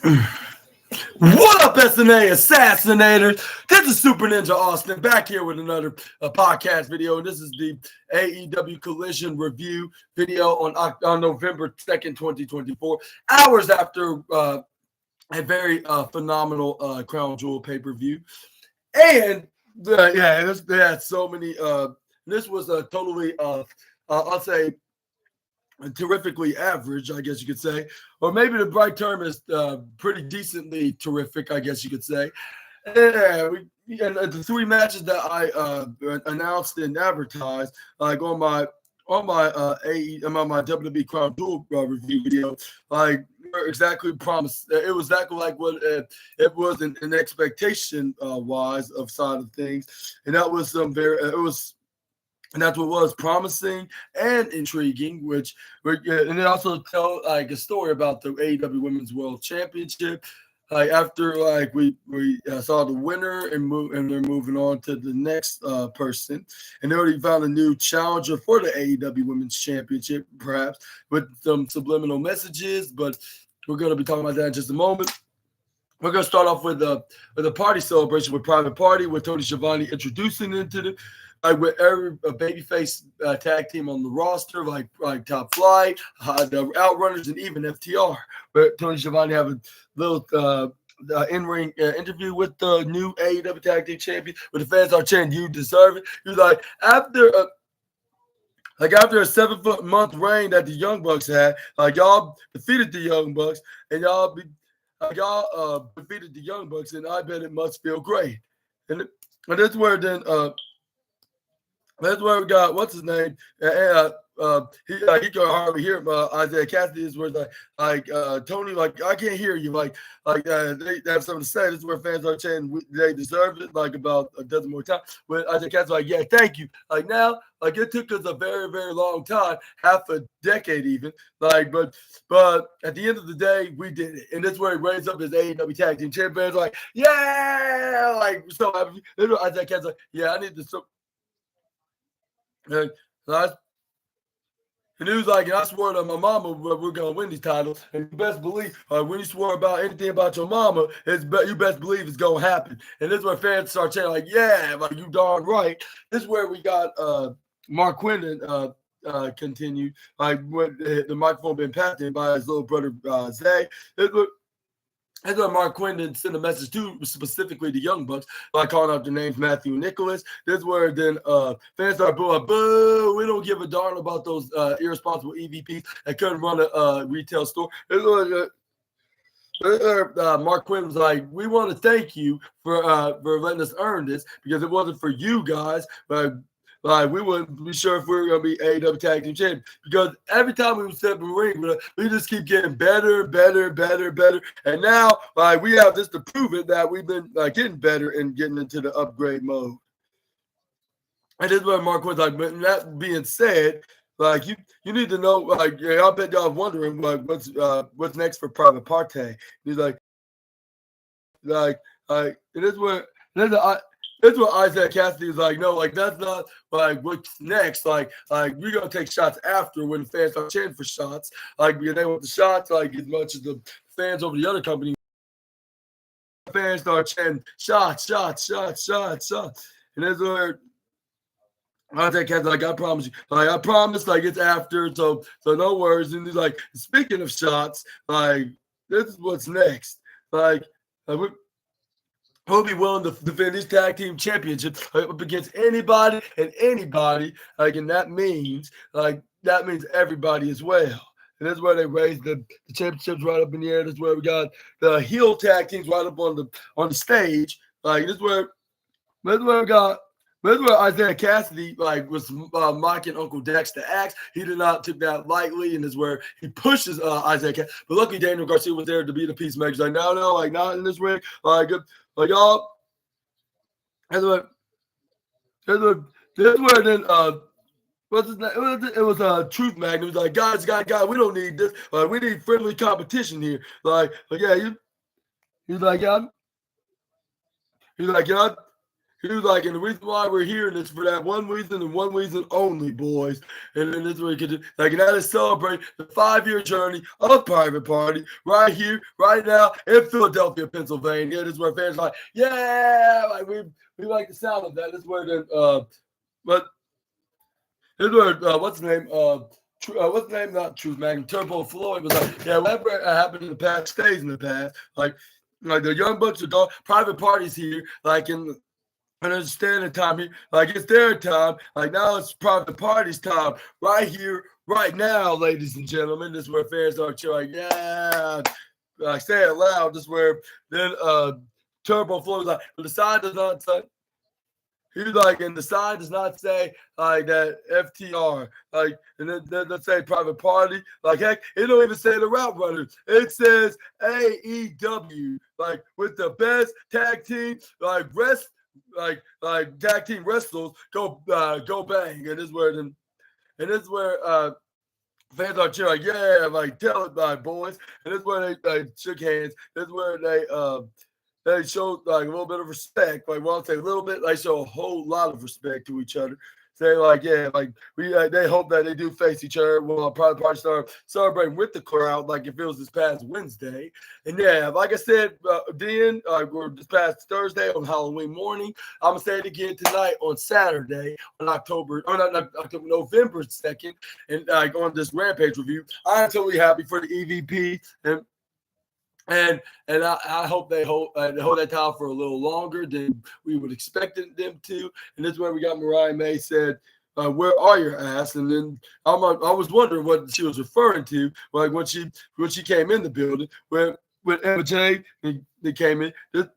What up, SNA Assassinators? This is Super Ninja Austin back here with another podcast video. And this is the AEW Collision review video on November 2nd, 2024, hours after a very phenomenal Crown Jewel pay-per-view. And they had so many. This was a totally, I'll say, terrifically average, I guess you could say, or maybe the right term is pretty decently terrific, I guess you could say. And the three matches that I announced and advertised, like on my WWE Crown Jewel review video, like exactly promised. It was exactly like what it was an expectation wise of side of things, and that was and that's what was promising and intriguing, and it also tell like a story about the AEW Women's World Championship. Like after we saw the winner and they're moving on to the next person, and they already found a new challenger for the AEW Women's Championship, perhaps with some subliminal messages. But we're going to be talking about that in just a moment. We're going to start off with a party celebration with Private Party, with Tony Schiavone introducing them to the. Like with every babyface tag team on the roster, like Top Flight, the Outrunners, and even FTR. But Tony Schiavone have a little in-ring interview with the new AEW Tag Team Champion, where the fans are chanting, "You deserve it." He was like, after a 7-month reign that the Young Bucks had, like y'all defeated the Young Bucks, and y'all defeated the Young Bucks, and I bet it must feel great. And that's where then. That's where we got what's his name. He can hardly hear him. Isaiah Cassidy is where Tony, like I can't hear you. They have something to say. This is where fans are chanting they deserve it. Like about a dozen more times. When Isaiah Cassidy's like, yeah, thank you. Like now, like it took us a very very long time, half a decade even. Like but at the end of the day, we did it, and that's where he raised up his AEW Tag Team Champions. Like yeah, like so. Isaiah Cassidy's like, yeah, I need to. And he was like, and I swore to my mama we're going to win these titles. And you best believe, when you swore about anything about your mama, you best believe it's going to happen. And this is where fans start chanting, like, yeah, like you darn right. This is where we got Mark Quinn continue, like when the microphone been passed in by his little brother, Zay. That's what Mark Quinn did send a message to, specifically the Young Bucks, by calling out the names Matthew and Nicholas. This is where then fans start booing, boo, we don't give a darn about those irresponsible EVPs that couldn't run a retail store. Mark Quinn was like, we want to thank you for letting us earn this, because it wasn't for you guys, but we wouldn't be sure if we were going to be AEW Tag Team Champions, because every time we would step in the ring, we just keep getting better. And now, we have this to prove it that we've been getting better and getting into the upgrade mode. And this is what Mark was like. But that being said, you need to know, I bet y'all wondering what's next for Private Party. He's like, it is what. That's what Isaiah Cassidy is like. No, like that's not what's next. We're gonna take shots after when the fans start chanting for shots. Because they want the shots as much as the fans over the other company. Fans start chanting shots. And that's where Isaiah Cassidy I promise you. I promise it's after. So no worries. And he's like, speaking of shots, this is what's next. He'll be willing to defend his tag team championship up against anybody and anybody. And that means everybody as well. And that's where they raised the championships right up in the air. That's where we got the heel tag teams right up on the stage. This is where we got. That's where Isaiah Cassidy was mocking Uncle Dexter Axe. He did not take that lightly, and is where he pushes Isaiah Cassidy. But luckily Daniel Garcia was there to be the peacemaker. He's like, no, not in this ring. Y'all. That's where then what's his name? It was Truth Magnet. It was like, guys, we don't need this. We need friendly competition here. He's like, yeah. He was like, and the reason why we're here is for that one reason and one reason only, boys. And then this is what he could do. Like, and that is celebrate the 5-year journey of Private Party right here, right now in Philadelphia, Pennsylvania. This is where fans are like, yeah, like we like the sound of that. This is where but this is where what's the name? What's the name? Not Truth Magnum. Turbo Floyd was like, yeah, whatever happened in the past stays in the past. Like the Young Bucks are dog. Private Party's here. Like in understand the time here. Like it's their time. Like now it's Private Party's time. Right here, right now, ladies and gentlemen. This is where fans are like, yeah. Like say it loud. This is where then Turbo Floyd was like, the sign does not say. He was like, and the sign does not say like that FTR, like, and then let's say Private Party. Like, heck, it don't even say the Route Runners. It says AEW, like with the best tag team, like tag team wrestlers go bang. And this is where fans are cheering, like, yeah, like tell it, my boys. And this is where they shook hands. This is where they show like a little bit of respect. Like, well, I'll say a little bit. They show a whole lot of respect to each other. Say like, yeah, like they hope that they do face each other. Well, Private Party start celebrating with the crowd, like if it was this past Wednesday. And yeah, like I said, we're this past Thursday on Halloween morning. I'm gonna say it again tonight on Saturday on November 2nd, and like on this Rampage review. I'm totally happy for the EVP and I hope they hold that title for a little longer than we would expect them to. And this is where we got Mariah May said, "Where are your ass?" And then I was wondering what she was referring to, like when she came in the building, when Emma J they came in. It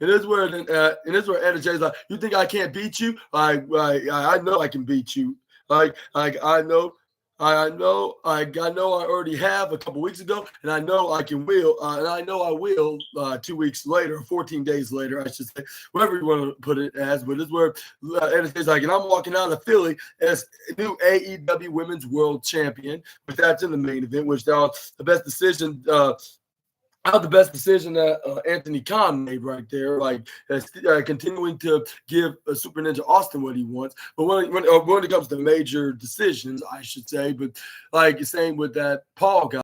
is where Anna Jay's like, "You think I can't beat you? I know I can beat you. Like I know." I know I already have a couple weeks ago, and I know I will, and I know I will 2 weeks later, 14 days later, I should say, whatever you want to put it as. But it's where it's like, and I'm walking out of Philly as new AEW Women's World Champion, but that's in the main event, which was the best decision. The best decision that Anthony Khan made right there, like continuing to give Super Ninja Austin what he wants. But when it comes to major decisions, I should say, but like same with that Paul guy.